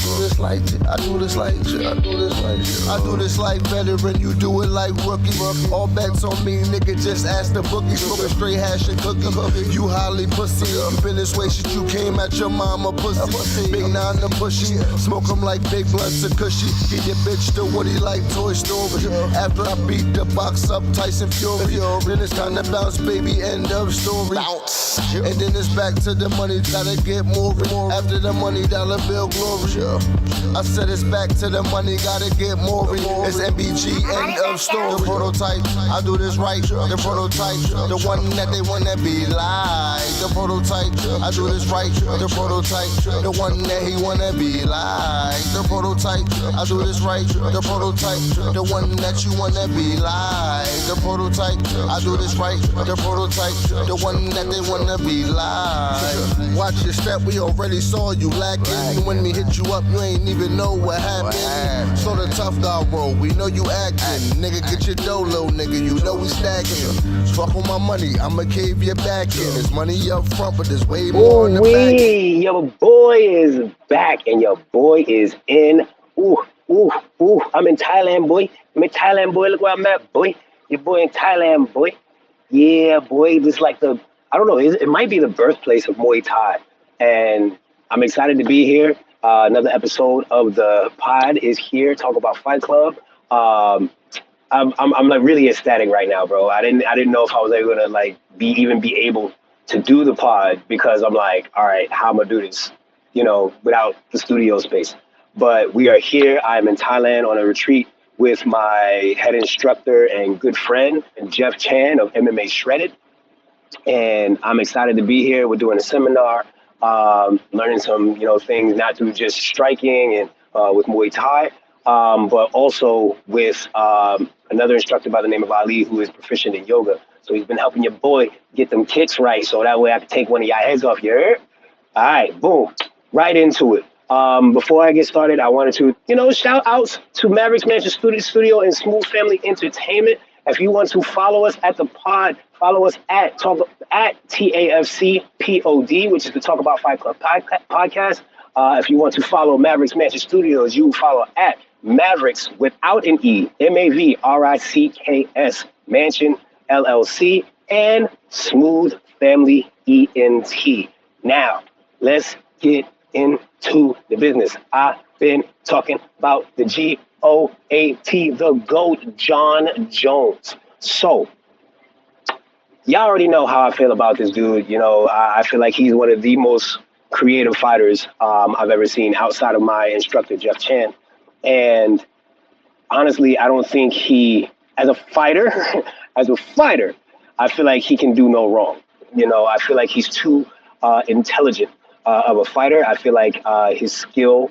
do this like it. I do this like it. I do this like it. I do this like veteran. You do it like rookie. All bets on me, nigga. Just ask the bookie. Smoking straight hash and cookie. You highly pussy. You been this way since you came at your mama pussy. Big nine the pushy. Smoke 'em like big blunts of cushy. Get your bitch to Woody like Toy Story. After I beat the box up Tyson Fury. Then it's time to bounce, baby. End of story. And then it's back to the money. Gotta get more. After the money, dollar bill glory. I said it's back to the money. Gotta get more. It's MBG. End of story. The prototype. I do this right. The prototype. The one that they wanna be like. The prototype. I do this right. The prototype. The one that he wanna be like. The prototype. I do this right. The prototype. The one that you wanna be like. The prototype. I do this right. The prototype. The one that they wanna be like. Watch your step. We already saw you lacking. When we hit you up, you ain't even know what happened. So the tough guy roll. We know you acting. Nigga, get your dough low, nigga. You know we stacking. Fuck with my money. I'ma cave your back in. There's money up front, but there's way more in the back. Your boy is back and your boy is in. I'm in Thailand, boy. I'm in Thailand, boy. Look where I'm at, boy. Your boy in Thailand, boy. Yeah, boy. This is like I don't know. It might be the birthplace of Muay Thai. And I'm excited to be here. Another episode of the pod is here. Talk about Fight Club. I'm like really ecstatic right now, bro. I didn't know if I was ever gonna like be able to do the pod because I'm like, all right, how am I gonna do this? Without the studio space. But we are here. I'm in Thailand on a retreat with my head instructor and good friend, Jeff Chan of MMA Shredded. And I'm excited to be here. We're doing a seminar, learning some, things, not through just striking and with Muay Thai, but also with another instructor by the name of Ali, who is proficient in yoga. So he's been helping your boy get them kicks right, so that way I can take one of y'all heads off. You heard? All right, boom, right into it. Before I get started, I wanted to, shout outs to Mavrick's Mansion Studio and Smooth Family Entertainment. If you want to follow us at the pod, follow us at TAFC POD, which is the Talk About Fight Club podcast. If you want to follow Mavrick's Mansion Studios, you follow at Mavricks without an E, MAVRICKS Mansion LLC, and Smooth Family ENT. Now, let's get into the business. I've been talking about the GOAT, the GOAT, Jon Jones. So, y'all already know how I feel about this dude. I feel like he's one of the most creative fighters I've ever seen outside of my instructor, Jeff Chan. And honestly, I don't think as a fighter, I feel like he can do no wrong. I feel like he's too intelligent of a fighter. I feel like his skill.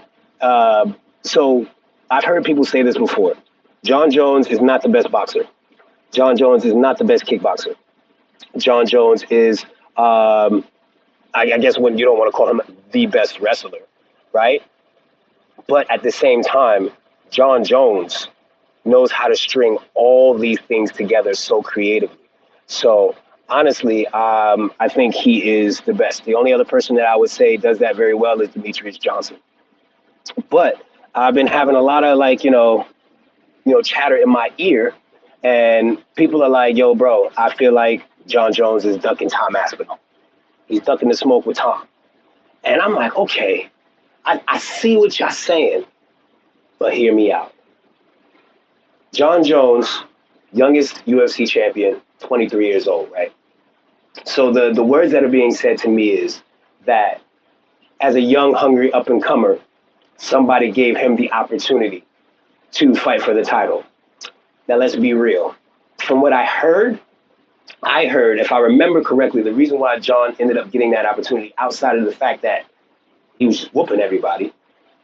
So I've heard people say this before. Jon Jones is not the best boxer. Jon Jones is not the best kickboxer. Jon Jones is, I guess when you don't want to call him the best wrestler, right? But at the same time, Jon Jones knows how to string all these things together so creatively. So honestly, I think he is the best. The only other person that I would say does that very well is Demetrius Johnson. But I've been having a lot of chatter in my ear, and people are like, yo, bro, I feel like Jon Jones is ducking Tom Aspinall. He's ducking the smoke with Tom. And I'm like, okay, I see what y'all saying, but hear me out. Jon Jones, youngest UFC champion, 23 years old, right? So the words that are being said to me is that as a young, hungry up-and-comer, somebody gave him the opportunity to fight for the title. Now, let's be real. From what I heard, if I remember correctly, the reason why Jon ended up getting that opportunity, outside of the fact that he was just whooping everybody,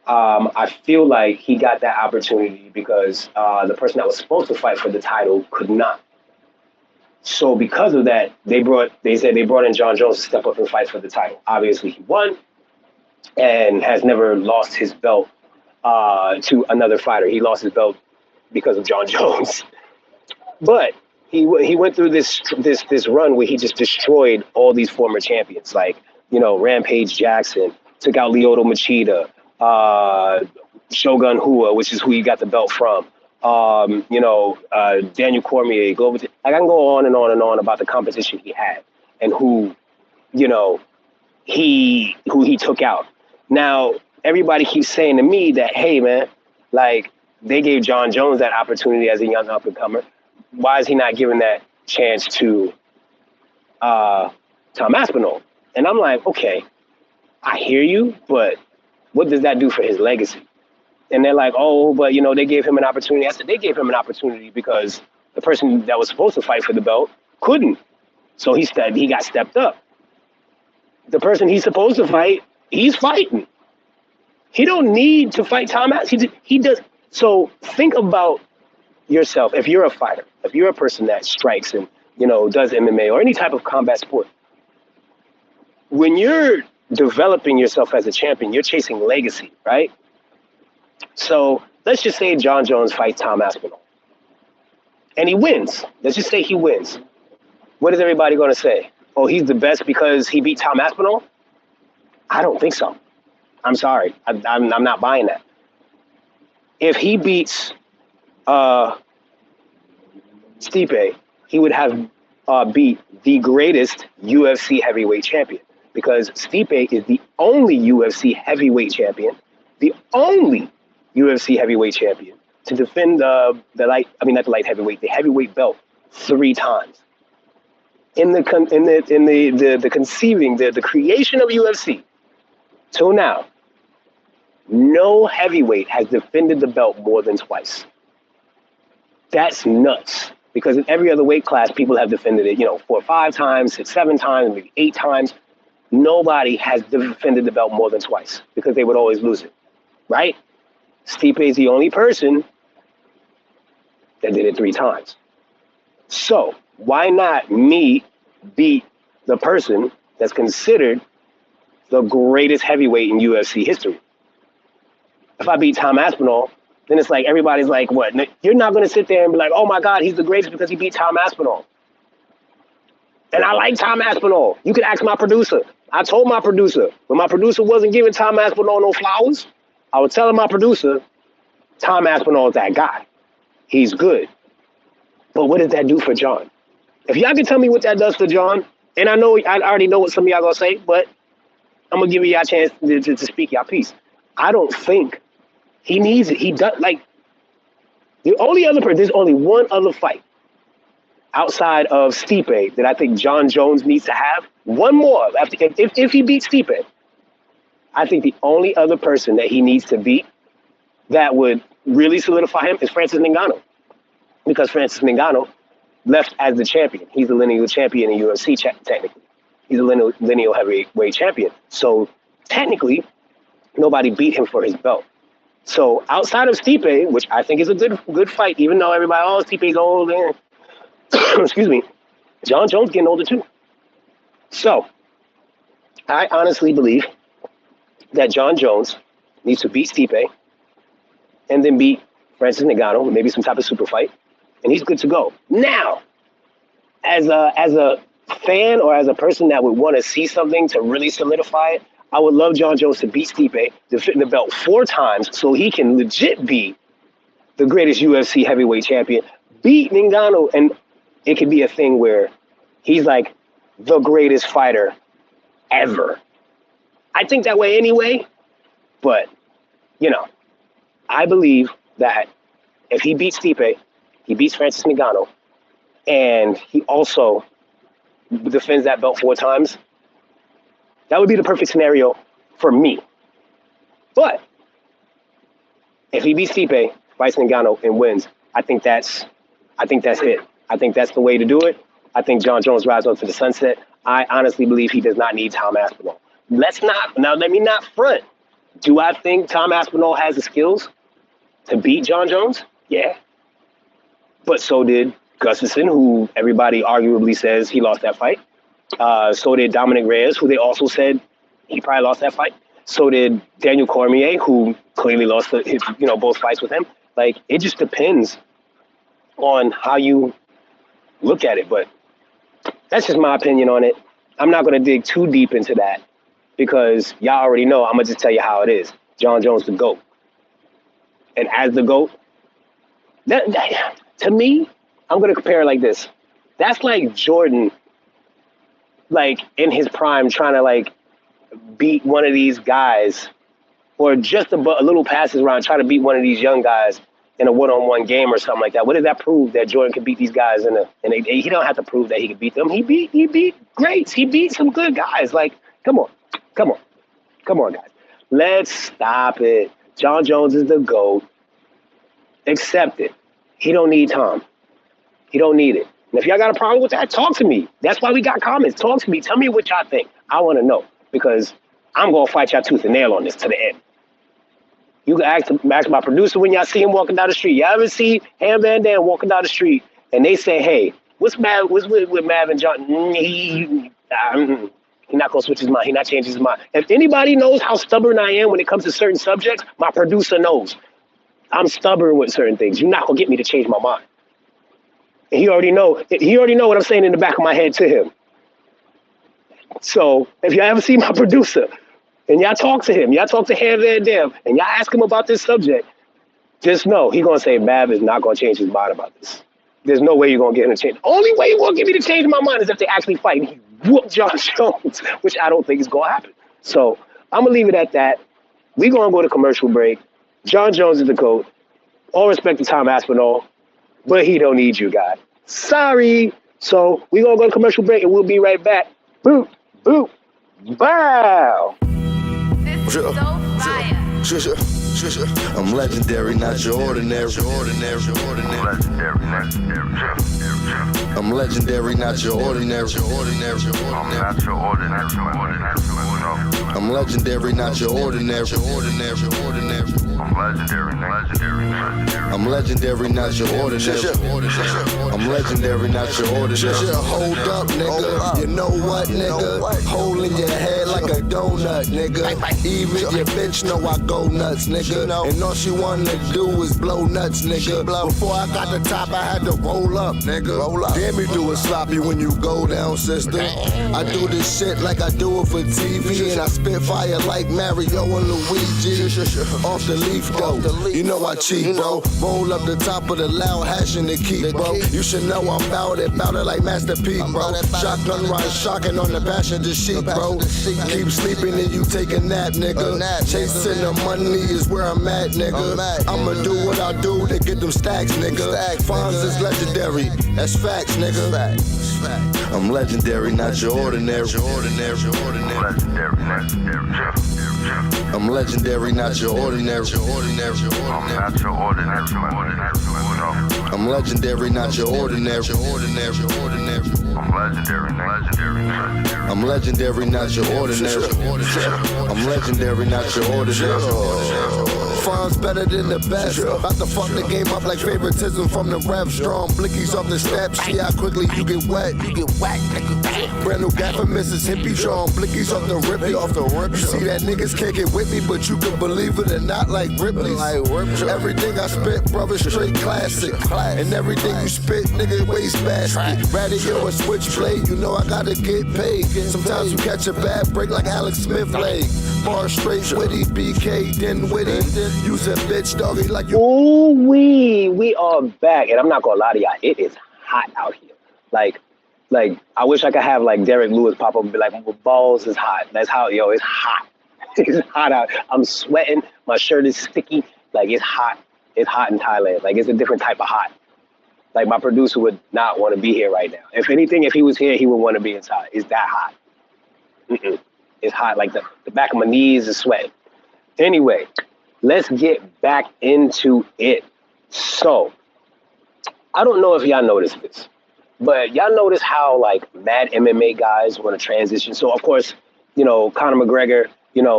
I feel like he got that opportunity because the person that was supposed to fight for the title could not. So because of that, they said they brought in Jon Jones to step up and fight for the title. Obviously, he won and has never lost his belt to another fighter. He lost his belt because of Jon Jones. But he went through this run where he just destroyed all these former champions, like Rampage Jackson, took out Lyoto Machida, Shogun Hua, which is who he got the belt from. Daniel Cormier, like I can go on and on and on about the competition he had and who he took out. Now everybody keeps saying to me that, hey man, like they gave Jon Jones that opportunity as a young up and comer. Why is he not giving that chance to Tom Aspinall? And I'm like, okay, I hear you, but what does that do for his legacy? And they're like, oh, but they gave him an opportunity. I said, they gave him an opportunity because the person that was supposed to fight for the belt couldn't. So he got stepped up. The person he's supposed to fight, he's fighting. He don't need to fight Tom Aspinall. He does. So think about yourself. If you're a fighter, if you're a person that strikes and, does MMA or any type of combat sport, when you're developing yourself as a champion, you're chasing legacy, right? So let's just say Jon Jones fights Tom Aspinall and he wins. Let's just say he wins. What is everybody going to say? Oh, he's the best because he beat Tom Aspinall? I don't think so. I'm sorry. I'm not buying that. If he beats Stipe, he would have beat the greatest UFC heavyweight champion, because Stipe is the only UFC heavyweight champion, the only UFC heavyweight champion to defend the heavyweight belt 3 times. In the creation of UFC till now, no heavyweight has defended the belt more than twice. That's nuts, because in every other weight class, people have defended it, 4 or 5 times, 6, 7 times, maybe 8 times. Nobody has defended the belt more than twice because they would always lose it, right? Stipe is the only person that did it 3 times. So why not me beat the person that's considered the greatest heavyweight in UFC history? If I beat Tom Aspinall, then it's like everybody's like, what? You're not going to sit there and be like, oh my God, he's the greatest because he beat Tom Aspinall. And I like Tom Aspinall. You could ask my producer. I told my producer, when my producer wasn't giving Tom Aspinall no flowers, I was telling my producer, Tom Aspinall is that guy. He's good. But what does that do for Jon? If y'all can tell me what that does for Jon, and I already know what some of y'all gonna say, but I'm gonna give y'all a chance to speak y'all piece. I don't think he needs it. He does, like, there's only one other fight outside of Stipe that I think Jon Jones needs to have. One more. If he beats Stipe, I think the only other person that he needs to beat that would really solidify him is Francis Ngannou. Because Francis Ngannou left as the champion. He's the lineal champion in UFC, technically. He's a lineal heavyweight champion. So technically, nobody beat him for his belt. So outside of Stipe, which I think is a good fight, even though everybody, oh, Stipe's old, and excuse me, Jon Jones getting older too. So I honestly believe that Jon Jones needs to beat Stipe and then beat Francis Ngannou, maybe some type of super fight, and he's good to go. Now, as a fan or as a person that would want to see something to really solidify it, I would love Jon Jones to beat Stipe, defend the belt 4 times so he can legit be the greatest UFC heavyweight champion, beat Ngannou, and it could be a thing where he's like the greatest fighter ever. I think that way anyway, but, I believe that if he beats Stipe, he beats Francis Ngannou, and he also defends that belt 4 times, that would be the perfect scenario for me. But if he beats Stipe, fights Ngannou, and wins, I think that's it. I think that's the way to do it. I think Jon Jones rides up to the sunset. I honestly believe he does not need Tom Aspinall. Let me not front. Do I think Tom Aspinall has the skills to beat Jon Jones? Yeah. But so did Gustafsson, who everybody arguably says he lost that fight. So did Dominic Reyes, who they also said he probably lost that fight. So did Daniel Cormier, who clearly lost both fights with him. Like, it just depends on how you look at it. But that's just my opinion on it. I'm not going to dig too deep into that because y'all already know. I'm going to just tell you how it is. Jon Jones the GOAT. And as the GOAT, to me, I'm going to compare it like this. That's like Jordan, like in his prime, trying to like beat one of these guys, or just a little passes around, try to beat one of these young guys in a one-on-one game or something like that. What does that prove that Jordan can beat these guys he don't have to prove that he can beat them. He beat greats. He beat some good guys. Like, come on, guys. Let's stop it. Jon Jones is the GOAT. Accept it. He don't need Tom. He don't need it. And if y'all got a problem with that, talk to me. That's why we got comments. Talk to me. Tell me what y'all think. I want to know, because I'm going to fight y'all tooth and nail on this to the end. You can ask my producer when y'all see him walking down the street. Y'all ever see Ham Van Dam walking down the street and they say, hey, what's with Mav and John? He's not going to switch his mind. He's not changing his mind. If anybody knows how stubborn I am when it comes to certain subjects, my producer knows. I'm stubborn with certain things. You're not going to get me to change my mind. And he already know what I'm saying in the back of my head to him. So if you ever see my producer and y'all talk to him, y'all talk to Ham Van Dam, and y'all ask him about this subject, just know he's going to say Mav is not going to change his mind about this. There's no way you're going to get him to change. The only way you're going to get me to change my mind is if they actually fight and he whoop Jon Jones, which I don't think is going to happen. So I'm going to leave it at that. We're going to go to commercial break. Jon Jones is the GOAT. All respect to Tom Aspinall, but he don't need you, guys. Sorry. So we're going to go to commercial break and we'll be right back. Boop, boop, bow. This is so fire. I'm legendary, not your ordinary. I'm legendary, not your ordinary. I'm legendary, not your ordinary. I'm legendary, not your ordinary. I'm legendary, not your ordinary. Hold up, nigga. You know what, nigga? Holding your head like a donut, nigga. Even your bitch know I go nuts, nigga. And all she wanna do is blow nuts, nigga. Before I got the top, I had to roll up, nigga. Damn, me do it sloppy when you go down, sister. I do this shit like I do it for TV, and I spit fire like Mario and Luigi. Off the leaf, though. You know I cheat, bro. Roll up the top of the loud hash in the key, bro. You should know I'm bout it like Master P, bro. Shotgun ride, shocking on the passenger seat, bro. Keep sleeping and you take a nap, nigga. Chasing the money is where I'm at, nigga. I'ma do what I do to get them stacks, nigga. Fonz is legendary, that's facts, nigga. I'm legendary, not your ordinary. I'm legendary, not your ordinary. I'm legendary, not your ordinary. I'm legendary, not your ordinary. I'm legendary, not your ordinary. Fonz better than the best. About to fuck the game up like favoritism from the ref. Strong blickies off the steps. See how quickly you get wet. Brand new gaffer misses hippie. Strong blickies off the rippy. You see that niggas can't get with me, but you can believe it or not, like Ripley's. Everything I spit, brother, straight classic. And everything you spit, nigga, waste basket. Radio or switchblade, you know I gotta get paid. Sometimes you catch a bad break like Alex Smith leg. Bar straight witty, BK, then witty. Use a bitch doggy like you. Ooh, we are back, and I'm not gonna lie to y'all, it is hot out here. Like I wish I could have like Derek Lewis pop up and be like, balls is hot. That's how, it's hot. It's hot out. I'm sweating. My shirt is sticky. Like, it's hot. It's hot in Thailand. Like, it's a different type of hot. Like, my producer would not want to be here right now. If anything, if he was here, he would want to be inside. It's that hot. It's hot. Like, the back of my knees is sweating. Anyway, let's get back into it. So, I don't know if y'all noticed this, but y'all notice how, like, mad MMA guys want to transition. So, of course, Conor McGregor,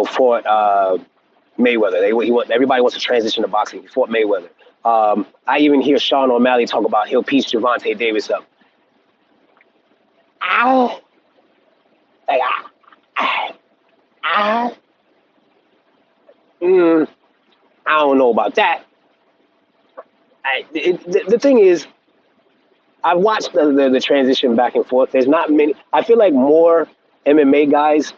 fought Mayweather. Everybody wants to transition to boxing. He fought Mayweather. I even hear Sean O'Malley talk about he'll piece Gervonta Davis up. I don't know about that. The thing is, I've watched the transition back and forth. There's not many. I feel like more MMA guys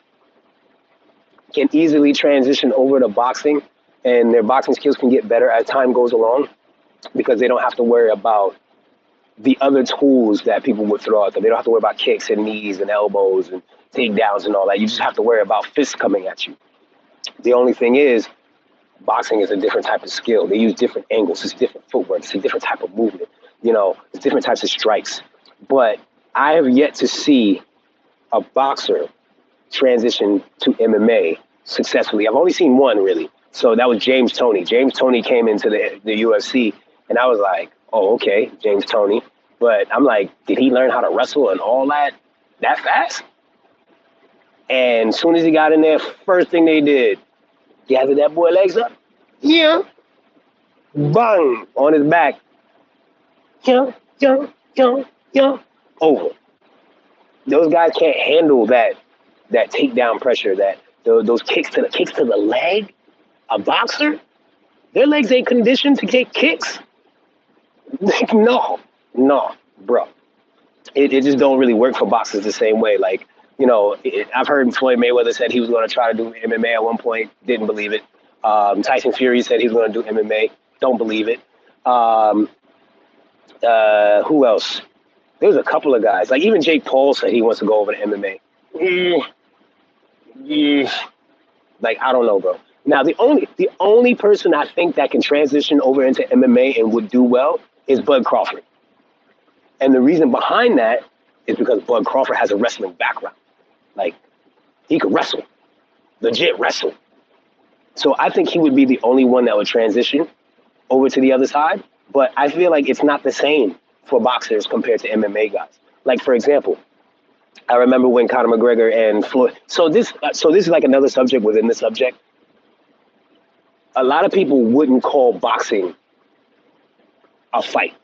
can easily transition over to boxing and their boxing skills can get better as time goes along because they don't have to worry about the other tools that people would throw at them. They don't have to worry about kicks and knees and elbows and takedowns and all that. You just have to worry about fists coming at you. The only thing is, boxing is a different type of skill. They use different angles. It's different footwork. It's a different type of movement. You know, it's different types of strikes. But I have yet to see a boxer transition to MMA successfully. I've only seen one, really. So that was James Toney. James Toney came into the UFC, and I was like, oh, okay, James Toney. But I'm like, did he learn how to wrestle and all that fast? And as soon as he got in there, first thing they did, gathered that boy legs up. Yeah. Bang. On his back. Yeah. Over. Those guys can't handle that takedown pressure, those kicks to the leg. A boxer, their legs ain't conditioned to get kicks. No, bro. It just don't really work for boxers the same way. Like, you know, I've heard Floyd Mayweather said he was going to try to do MMA at one point. Didn't believe it. Tyson Fury said he was going to do MMA. Don't believe it. Who else? There's a couple of guys. Like even Jake Paul said he wants to go over to MMA. Like, I don't know, bro. Now, the only person I think that can transition over into MMA and would do well is Bud Crawford. And the reason behind that is because Bud Crawford has a wrestling background. Like, he could wrestle. Legit wrestle. So I think he would be the only one that would transition over to the other side. But I feel like it's not the same for boxers compared to MMA guys. Like, for example, I remember when Conor McGregor and Floyd. So this is like another subject within the subject. A lot of people wouldn't call boxing a fight.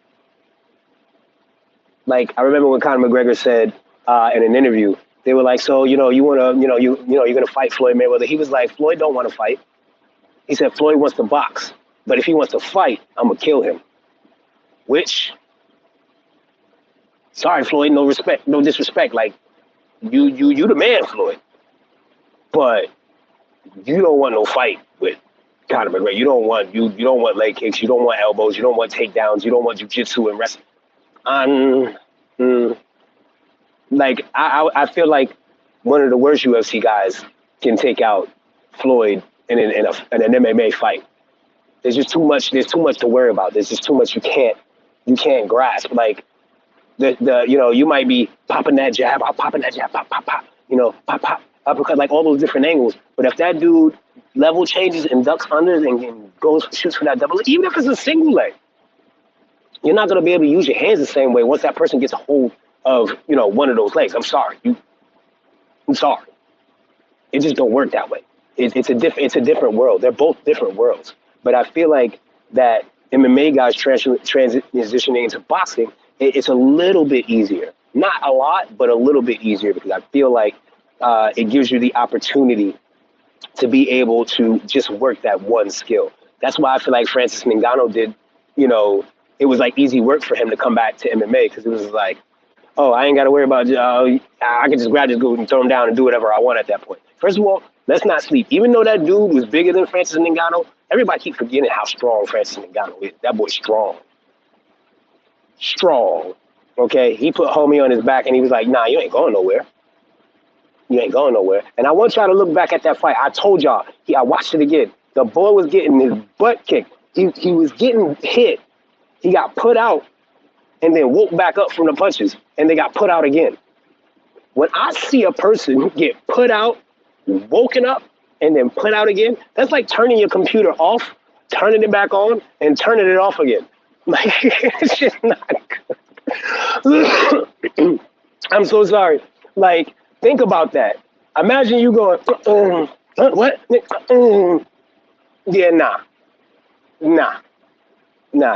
Like, I remember when Conor McGregor said in an interview, they were like, so, you know, you're going to fight Floyd Mayweather. He was like, Floyd don't want to fight. He said, Floyd wants to box. But if he wants to fight, I'm going to kill him. Which, sorry, Floyd, no disrespect. Like, you the man, Floyd. But you don't want no fight with Conor McGregor. You don't want leg kicks. You don't want elbows. You don't want takedowns. You don't want jiu-jitsu and wrestling. Like, I feel like one of the worst UFC guys can take out Floyd in an MMA fight. There's just too much. There's too much to worry about. There's just too much you can't grasp. Like, you might be popping that jab, pop, pop, uppercut, like all those different angles. But if that dude level changes and ducks under and shoots for that double, even if it's a single leg, you're not going to be able to use your hands the same way once that person gets a hold of, one of those legs. I'm sorry. It just don't work that way. It's a different world. They're both different worlds. But I feel like that MMA guys transitioning into boxing, it's a little bit easier. Not a lot, but a little bit easier because I feel like it gives you the opportunity to be able to just work that one skill. That's why I feel like Francis Ngannou did, it was like easy work for him to come back to MMA because it was like, oh, I ain't got to worry about, I can just grab this dude and throw him down and do whatever I want at that point. First of all, let's not sleep. Even though that dude was bigger than Francis Ngannou, everybody keep forgetting how strong Francis Ngannou is. That boy's strong. Strong. Okay? He put homie on his back and he was like, nah, you ain't going nowhere. You ain't going nowhere. And I want y'all to look back at that fight. I told y'all, I watched it again. The boy was getting his butt kicked. He was getting hit. He got put out and then woke back up from the punches and they got put out again. When I see a person get put out, woken up, and then put out again, that's like turning your computer off, turning it back on, and turning it off again. Like, it's just not good. I'm so sorry. Like, think about that. Imagine you going, what? Yeah, nah,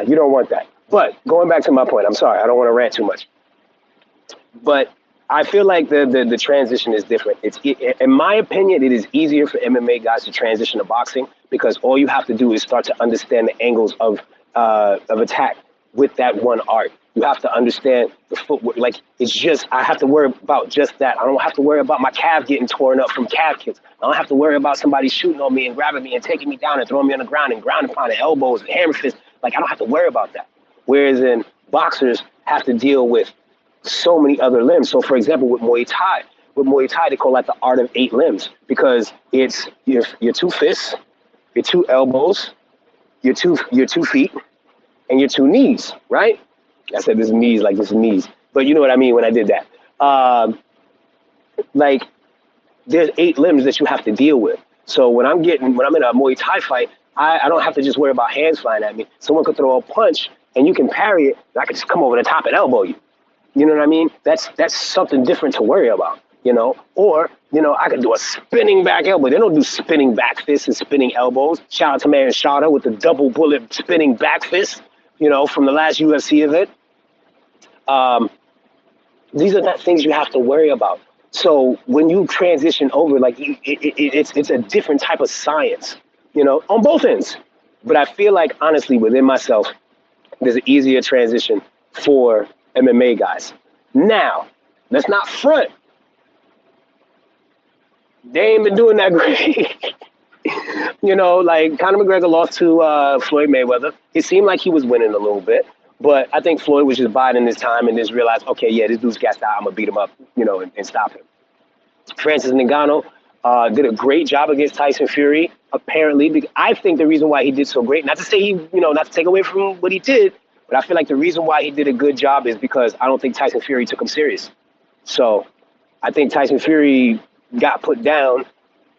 you don't want that. But going back to my point, I'm sorry, I don't want to rant too much. But I feel like the transition is different. In my opinion, it is easier for MMA guys to transition to boxing because all you have to do is start to understand the angles of attack with that one art. You have to understand the footwork. Like, it's just, I have to worry about just that. I don't have to worry about my calf getting torn up from calf kicks. I don't have to worry about somebody shooting on me and grabbing me and taking me down and throwing me on the ground and ground and pounding elbows and hammer fists. Like, I don't have to worry about that. Whereas in boxers have to deal with so many other limbs. So, for example, with Muay Thai, they call that the art of 8 limbs, because it's your 2 fists, your 2 elbows, your two feet, and your 2 knees, right? I said this is knees, but you know what I mean when I did that. Like, there's 8 limbs that you have to deal with. So when I'm in a Muay Thai fight, I don't have to just worry about hands flying at me. Someone could throw a punch and you can parry it, and I could just come over the top and elbow you. You know what I mean? That's something different to worry about, you know? Or, you know, I could do a spinning back elbow. They don't do spinning back fists and spinning elbows. Shout out to Marion Shada with the double bullet spinning back fist, you know, from the last UFC event. These are not things you have to worry about. So when you transition over, like, it's a different type of science, you know, on both ends. But I feel like, honestly, within myself, there's an easier transition for MMA guys. Now, let's not front. They ain't been doing that great. You know, like, Conor McGregor lost to Floyd Mayweather. It seemed like he was winning a little bit. But I think Floyd was just biding his time and just realized, okay, yeah, this dude's gassed out. I'm going to beat him up, you know, and stop him. Francis Ngannou did a great job against Tyson Fury, apparently. I think the reason why he did so great, not to say not to take away from what he did, but I feel like the reason why he did a good job is because I don't think Tyson Fury took him serious. So I think Tyson Fury got put down,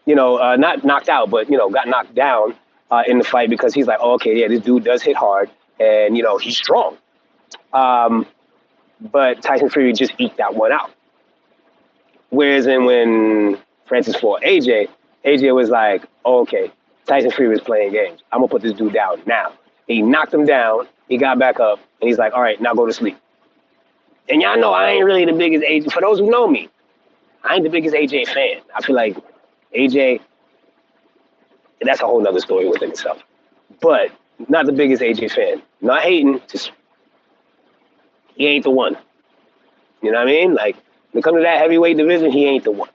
you know, not knocked out, but, you know, got knocked down in the fight because he's like, oh, okay, yeah, this dude does hit hard. And, you know, he's strong. But Tyson Fury just eked that one out. Whereas when Francis fought AJ was like, oh, okay, Tyson Fury was playing games. I'm going to put this dude down now. He knocked him down. He got back up. And he's like, all right, now go to sleep. And y'all know I ain't really the biggest AJ. For those who know me, I ain't the biggest AJ fan. I feel like AJ, that's a whole nother story within itself. But not the biggest AJ fan. Not hating, just he ain't the one. You know what I mean? Like, when it comes to that heavyweight division, he ain't the one.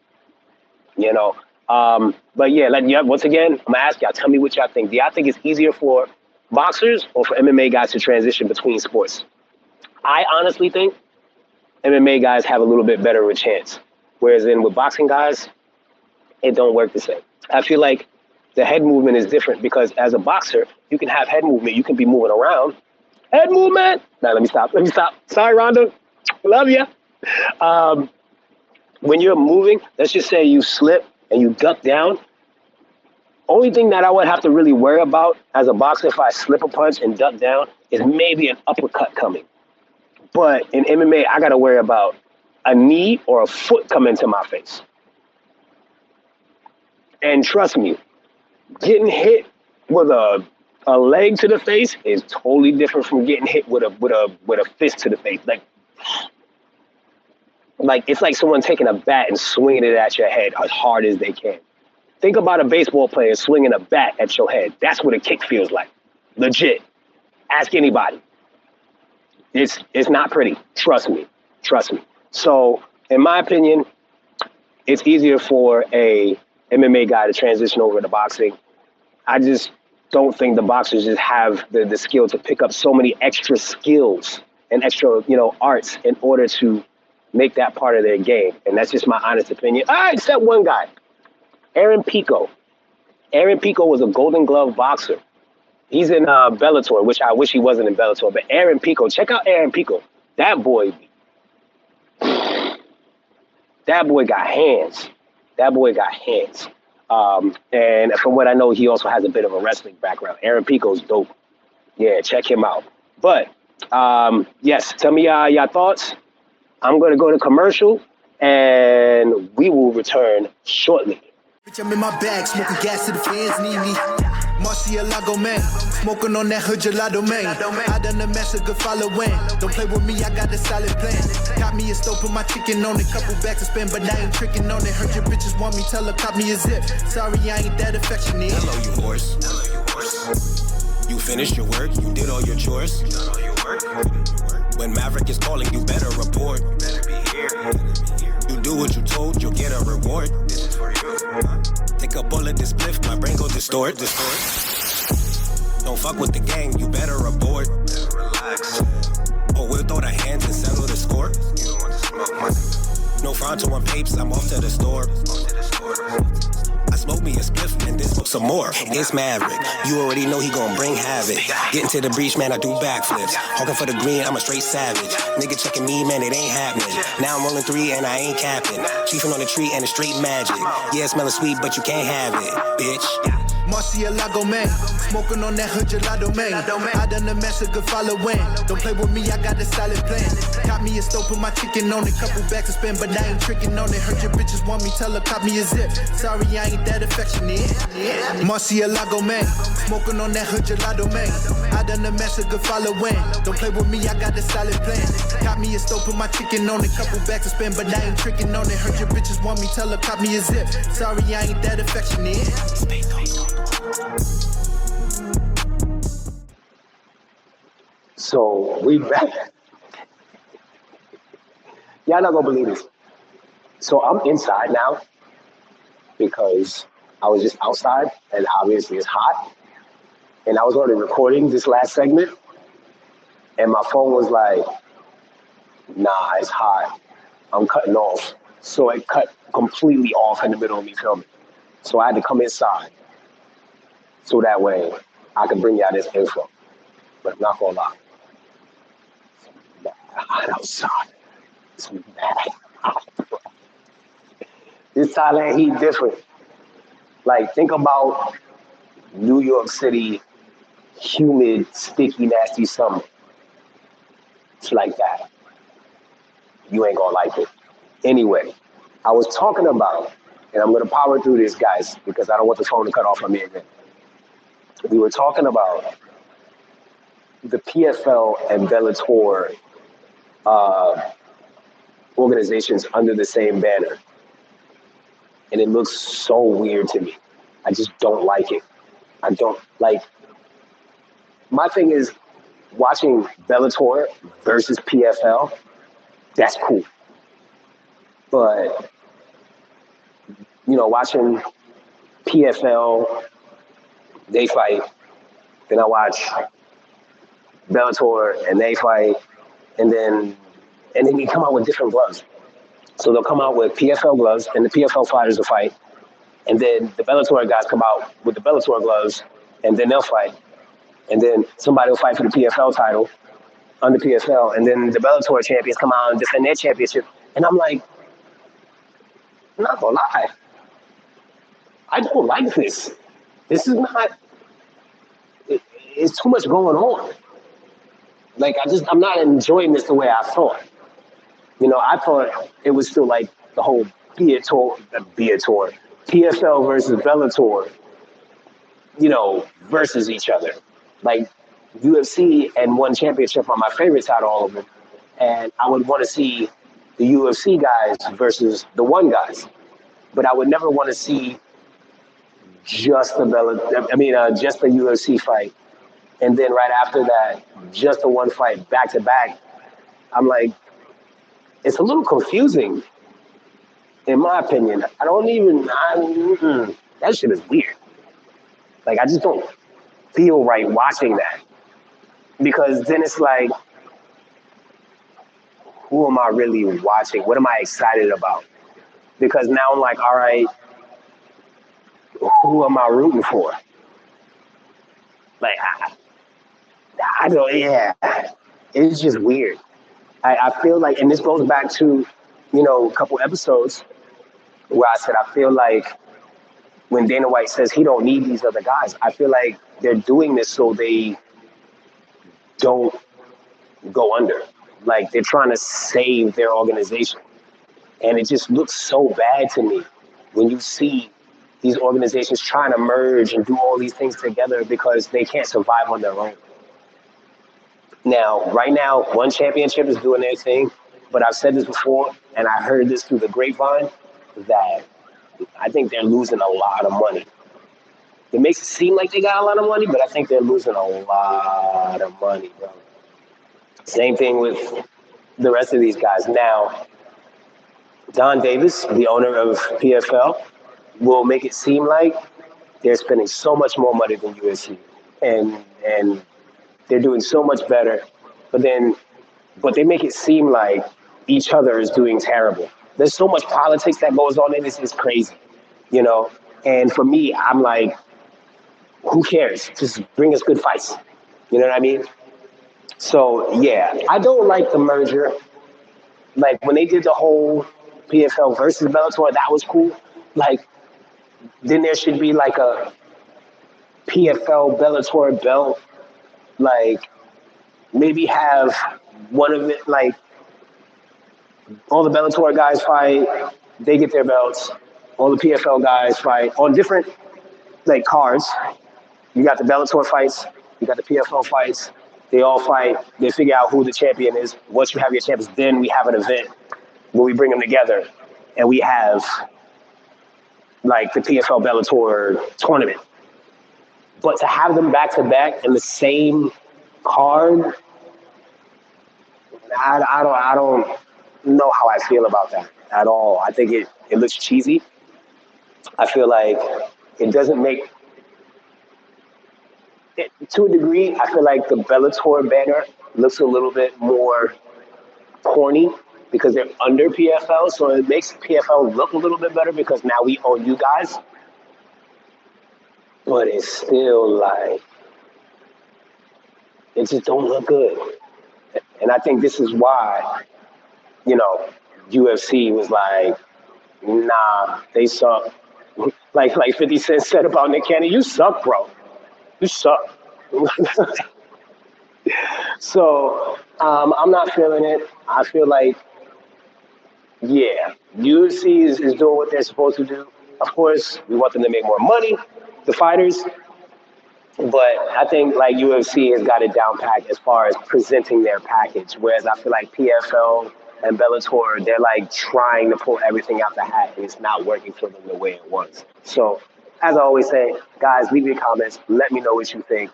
You know? But yeah, once again, I'm gonna ask y'all, tell me what y'all think. Do y'all think it's easier for boxers or for MMA guys to transition between sports? I honestly think MMA guys have a little bit better of a chance. Whereas with boxing guys, it don't work the same. I feel like the head movement is different because as a boxer, you can have head movement. You can be moving around. Head movement. Now, let me stop. Sorry, Rhonda. Love you. When you're moving, let's just say you slip and you duck down. Only thing that I would have to really worry about as a boxer if I slip a punch and duck down is maybe an uppercut coming. But in MMA, I got to worry about a knee or a foot coming to my face. And trust me, getting hit with a leg to the face is totally different from getting hit with a fist to the face. Like it's like someone taking a bat and swinging it at your head as hard as they can. Think about a baseball player swinging a bat at your head. That's what a kick feels like. Legit. Ask anybody. It's not pretty. Trust me. So, in my opinion, it's easier for a MMA guy to transition over to boxing. I just don't think the boxers just have the skill to pick up so many extra skills and extra, arts in order to make that part of their game. And that's just my honest opinion. Except one guy, Aaron Pico. Aaron Pico was a Golden Glove boxer. He's in Bellator, which I wish he wasn't in Bellator. But Aaron Pico, check out Aaron Pico. That boy got hands. And from what I know, he also has a bit of a wrestling background. Aaron Pico's dope. Yeah, check him out. But yes, tell me your thoughts. I'm going to go to commercial, and we will return shortly. Bitch, I'm in my bag, smoking gas to the fans need me. Marcialago man, smoking on that hood gelato man. I done the mess, a good following. Don't play with me, I got a solid plan. Got me a stove, put my chicken on it. Couple bags to spend, but I ain't tricking on it. Heard your bitches want me, tell her cop me a zip. Sorry, I ain't that affectionate. Hello, you horse. You finished your work, you did all your chores. When Mavrick is calling, you better report. You do what you told, you'll get a reward. Take a bullet, this spliff, my brain go distort. Don't fuck with the gang, you better abort. Or we'll throw the hands and settle the score. No Fronto on papes, I'm off to the store. I smoke me a spliff and then smoke some more. It's Mavrick, you already know he gon' bring havoc. Getting to the breach, man, I do backflips. Hawking for the green, I'm a straight savage. Nigga checking me, man, it ain't happening. Now I'm rolling 3 and I ain't capping. Chiefing on the tree and it's straight magic. Yeah, it smelling sweet, but you can't have it, bitch. Murcielago man, smoking on that hood gelato man. I done the mess a good following. Don't play with me, I got a solid plan. Caught me a stove, put my chicken on it. Couple bags to spend, but I ain't tricking on it. Heard your bitches want me, tell her cop me a zip. Sorry, I ain't that affectionate. Murcielago man, smoking on that hood gelato man. I done the mess a good following. Don't play with me, I got a solid plan. Caught me a stove, put my chicken on it. Couple bags to spend, but I ain't tricking on it. Heard your bitches want me, tell her cop me a zip. Sorry, I ain't that affectionate. So we back. Y'all not gonna believe this. So I'm inside now because I was just outside and obviously it's hot. And I was already recording this last segment and my phone was like, nah, it's hot. I'm cutting off. So it cut completely off in the middle of me filming. So I had to come inside. So that way I can bring y'all this info. But I'm not gonna lie. It's mad hot outside. It's mad hot. This Thailand heat different. Like think about New York City, humid, sticky, nasty summer. It's like that. You ain't gonna like it. Anyway, I was talking about, and I'm gonna power through this, guys, because I don't want the phone to cut off on me again. We were talking about the PFL and Bellator organizations under the same banner. And it looks so weird to me. I just don't like it. I don't like, my thing is watching Bellator versus PFL, that's cool. But, you know, watching PFL, they fight, then I watch Bellator and they fight, and then they come out with different gloves. So they'll come out with PFL gloves and the PFL fighters will fight, and then the Bellator guys come out with the Bellator gloves and then they'll fight, and then somebody will fight for the PFL title under PFL, and then the Bellator champions come out and defend their championship. And I'm like, I'm not gonna lie, I don't like this. This is not, it's too much going on. Like, I'm not enjoying this the way I thought. You know, I thought it was still like the whole PFL versus Bellator, you know, versus each other. Like, UFC and one championship are my favorite title, all of them. And I would want to see the UFC guys versus the one guys. But I would never want to see just the UFC fight. And then right after that, just the one fight back to back. I'm like, it's a little confusing, in my opinion. That shit is weird. Like, I just don't feel right watching that. Because then it's like, who am I really watching? What am I excited about? Because now I'm like, all right, who am I rooting for? Like, I don't, yeah, it's just weird. I feel like, and this goes back to, you know, a couple episodes where I said, I feel like when Dana White says he don't need these other guys, I feel like they're doing this so they don't go under. Like, they're trying to save their organization. And it just looks so bad to me when you see these organizations trying to merge and do all these things together because they can't survive on their own. Now, right now, one championship is doing their thing, but I've said this before, and I heard this through the grapevine, that I think they're losing a lot of money. it makes it seem like they got a lot of money, but I think they're losing a lot of money, bro. Same thing with the rest of these guys. Now, Don Davis, the owner of PFL, will make it seem like they're spending so much more money than UFC, and they're doing so much better. But they make it seem like each other is doing terrible. There's so much politics that goes on in this. It's crazy, you know. And for me, I'm like, who cares? Just bring us good fights. You know what I mean? So yeah, I don't like the merger. Like when they did the whole PFL versus Bellator, that was cool. Like, then there should be like a PFL Bellator belt. Like, maybe have one of it, like, all the Bellator guys fight, they get their belts. All the PFL guys fight on different, like, cards. You got the Bellator fights, you got the PFL fights. They all fight, they figure out who the champion is. Once you have your champions, then we have an event where we bring them together and we have, like, the PFL Bellator tournament. But to have them back to back in the same card, I don't know how I feel about that at all. I think it looks cheesy. I feel like it doesn't make it, to a degree. I feel like the Bellator banner looks a little bit more corny because they're under PFL, so it makes PFL look a little bit better because now we own you guys. But it's still like, it just don't look good. And I think this is why, you know, UFC was like, nah, they suck. Like 50 Cent said about Nick Cannon, you suck, bro. You suck. So I'm not feeling it. I feel like, yeah, UFC is doing what they're supposed to do. Of course, we want them to make more money, the fighters. But I think like UFC has got it down pat as far as presenting their package. Whereas I feel like PFL and Bellator, they're like trying to pull everything out the hat and it's not working for them the way it was. So as I always say, guys, leave your comments. Let me know what you think.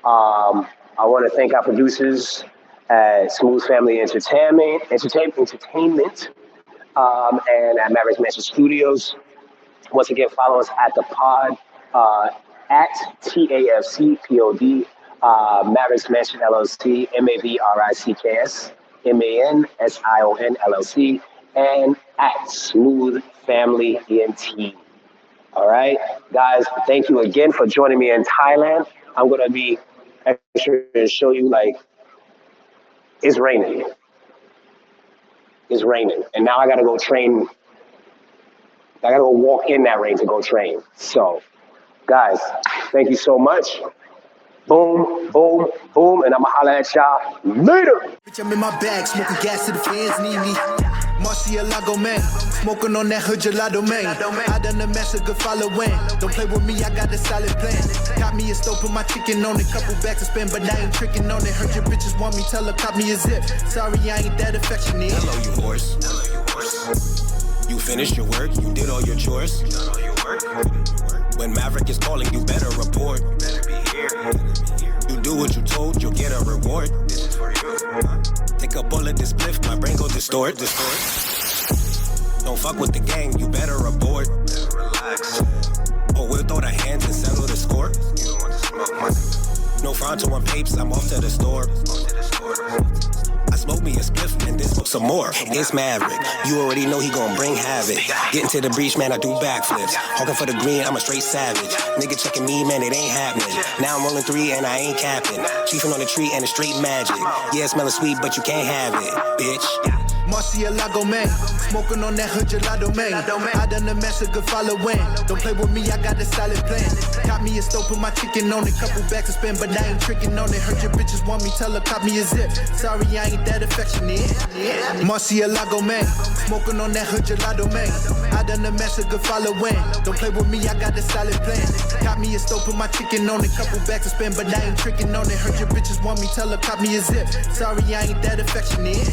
I want to thank our producers at Smooth Family Entertainment, and at Mavrick Mansion Studios. Once again, follow us at the pod, at TAFC POD, Mavrick's Mansion LLC, MAVRICKS, MANSION LLC, and at Smooth Family ENT. All right, guys, thank you again for joining me in Thailand. I'm going to be extra and show you, like, it's raining. It's raining. And now I got to go train. I got to go walk in that rain to go train. So, guys, thank you so much. Boom, boom, boom, and I'ma holla at y'all later. Bitch, I'm in my bag, smoking gas to the fans need me. Marcialago man, smoking on that hood gelato man. I done the mess, a good following. Don't play with me, I got a solid plan. Got me a stove, put my chicken on it. Couple bags to spend, but I ain't tricking on it. Heard your bitches want me, tell her, cop me a zip. Sorry, I ain't that affectionate. Hello, you horse. You finished your work, you did all your chores. When Mavrick is calling, you better report. You do what you told, you'll get a reward. Take a bullet, this spliff, my brain go distort. Don't fuck with the gang, you better abort. Or we'll throw the hands and settle the score. No Fronto on papes, I'm off to the store. I smoke me a spliff and then smoke some more. It's Mavrick, you already know he gon' bring havoc. Getting to the breach, man, I do backflips. Hawking for the green, I'm a straight savage. Nigga checking me, man, it ain't happening. Now I'm rolling 3 and I ain't capping. Chiefing on the tree and it's straight magic. Yeah, it smelling sweet, but you can't have it, bitch. Marcialago man, smoking on that hood gelato man. I done the mess, a good following. Don't play with me, I got a solid plan. Got me a stove, put my chicken on it. Couple bags to spend, but I ain't tricking on it. Heard your bitches want me, tell her, cop me a zip. Sorry, I ain't that affectionate. Marcialago man, smoking on that hood gelato man. I done the mess, a good following. Don't play with me, I got a solid plan. Got me a stove, put my chicken on it. Couple bags to spend, but I ain't tricking on it. Heard your bitches want me, tell her, cop me a zip. Sorry, I ain't that affectionate.